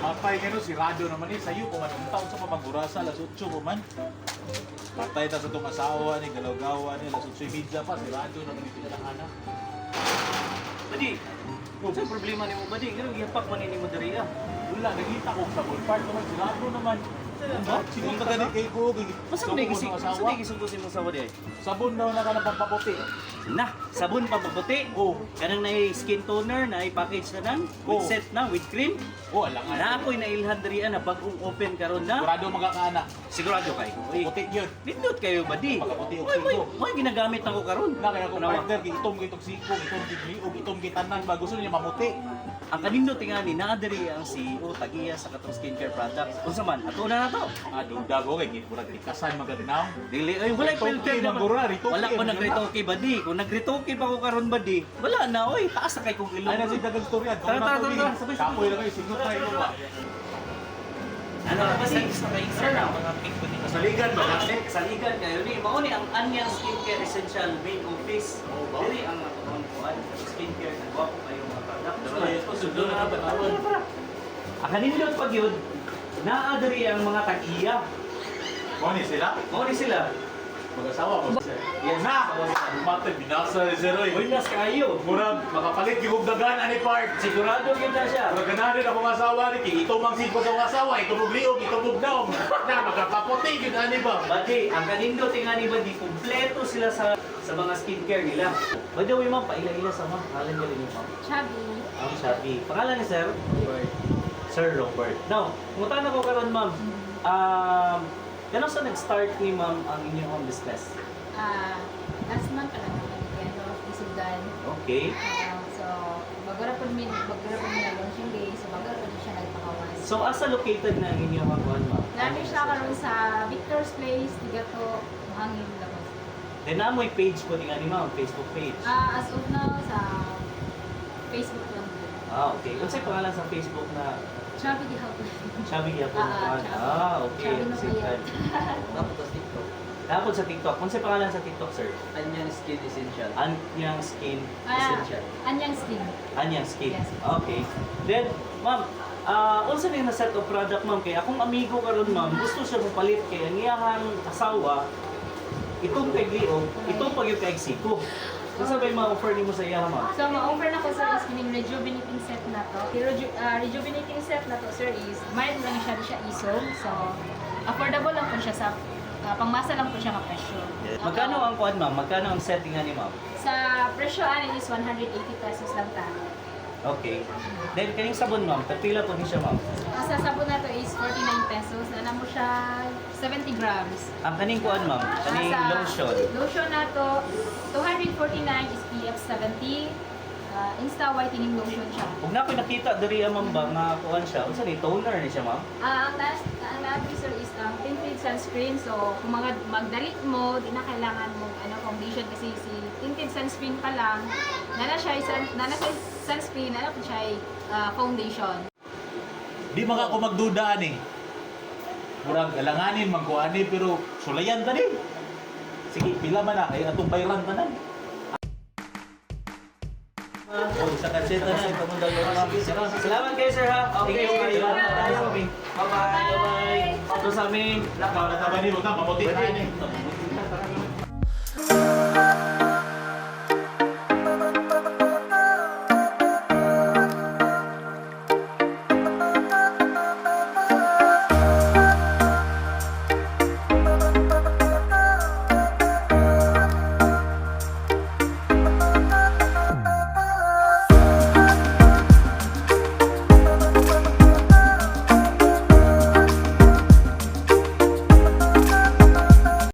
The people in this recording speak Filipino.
Patay nga no, si Rado naman eh. Sa'yo, kung anong taon sa pamagurasa, alas 8 po man. Patay ta sa itong asawa ni, galaw-gawa ni, alas 8:30 pa, si Rado naman ito na anak. Badi, kung saan problema ni mo, Badi? Ganun, ihapak man ni mo dari ah. Wala, nakita ko sa ballpark naman, si Rado naman. Sige ka ganit kay ko, Masa na gisugusin mo sa Badi? Sabon daw na ka na pampaputi. Na, sabon pa maputi. Oh, Kanang na skin toner, na package na nan, with Oh. set na, with cream. oh, alangan. Na ako'y nailhan dari na bagong open karon na. Sigurado magkakaana. Sigurado kayo. Uy, Puti yun. nindot kayo, Badi. Pagkaputi o Uy, siko. may ginagamit ako karon. Na kaya kung Nawa. partner, itong kitong sikong, itong kigliog, itong kitanan, ba gusto niya mamuti. Ang kanindot nga ni naadiri ang CEO tagiya sa katong skincare products. Unsa man, ato na to. Duda ko kay gid murag tikasan magaganaw. Dili ay wala Ritoke, filter na. magura, ritoke, Wala ko magura. nagritoke Badi. Kung nagritoke pa ko karon Badi, wala na oy, taas na kay kong ilong. Ay na si dagang storya. Tara, tara. Sabay, Kapoy na kayo, singot tayo mo ba? Ano kasi sa kay sir na mga pink ko dito. Saligan ba kasi? Saligan kayo ni mao ni ang Anyang Skincare Essential main office. Dili ang atong kuan skincare na guwapo kayo mga product. Sundo na ba tawon? Ang kanindot pag yun, naadiri ang mga tag-iya. Mo ni sila? Mao ni sila. Mag-asawa mo. Yes. Na! Matay binasa ni Sir Roy. Uy, nas kayo. Murag makapalit yung dagan ani part. Sigurado yun na siya. Murag ganahan din akong asawa ni Ki. Ito mang siko sa asawa, ito mong liog, ito mong daom. Na magkapaputi yun ani ba? Badi, ang kanindot nga ni Badi, kumpleto sila sa mga skincare nila. Badi, uy ma'am, paila-ila sa ma'am. Pangalan niya rin yung ma'am. Chubby. Ang sabi. Pangalan ni Sir? Sir Robert. Now, kumutan ako karon ma'am. Kano sa nag-start ni ma'am ang inyong home business? Last month pa lang ano, isudan. Okay. So, bagara po min na launching day, so bagara po siya nagpakawas. So, asa located na ang inyong home ma'am? Lami siya karon sa Victor's Place, Tigato, Mahangin, Lagos. Then, amoy page po ni ma'am, Facebook page. As of now, sa Facebook lang po. Okay. Kung sa'yo pangalan sa Facebook na Chubby Gihapon. Chubby Yapon. Okay. Chubby no kaya. Tapos sa TikTok. Tapos sa TikTok. Kung sa'yo pangalan sa TikTok, sir? Anyang Skin Essential. Anyang Skin Essential. Anyang Skin. Anyang Skin. Yes. Okay. Then, ma'am, unsa din na set of product, ma'am? Kaya akong amigo karon ma'am, gusto siya mapalit kay ang iyang asawa, itong kay Leo, itong pag yung kay Siko. Kung sabay ma-offer niyo mo sa iya, ma'am? So, ma-offer na ko sir is kining rejuvenating set na to. Rejuvenating set na to sir is mild lang siya isog. So, affordable lang po siya sa pangmasa lang po siya ng presyo. Magkano ang kuan, ma'am? Magkano ang setting ni ma'am? Sa presyo ani is 180 pesos lang ta. Okay. Then, kaning sabon, ma'am, kapila po ni siya, ma'am? Sa sabon na to is 49 pesos. Na mo siya 70 grams. Ang kaning kuan, ma'am, kaning Sa lotion. Lotion na to, 249 is PF 70. Insta whitening lotion siya. Kung na ko'y nakita diri ma'am ba nga kuan siya, unsa ni toner ni siya, ma'am? Ang last sir is tinted sunscreen. So, kung magdali mo, di na kailangan mo foundation kasi si tinted sunscreen pa lang, nana siya sunscreen, nana po siya foundation. Di mga ako magdudaan eh. Murag alanganin, magkuani, pero sulayan ta din. Sige, pila man na, kaya atong bayran tanan. Oh, sa kaseta na ito mong dalawa. Salamat kayo, sir, ha? Okay, Okay, kayo. salamat. Bye-bye. Bye-bye. Ito sa amin. Nakakatawa ni mo na, mamuti na ni. Pwede.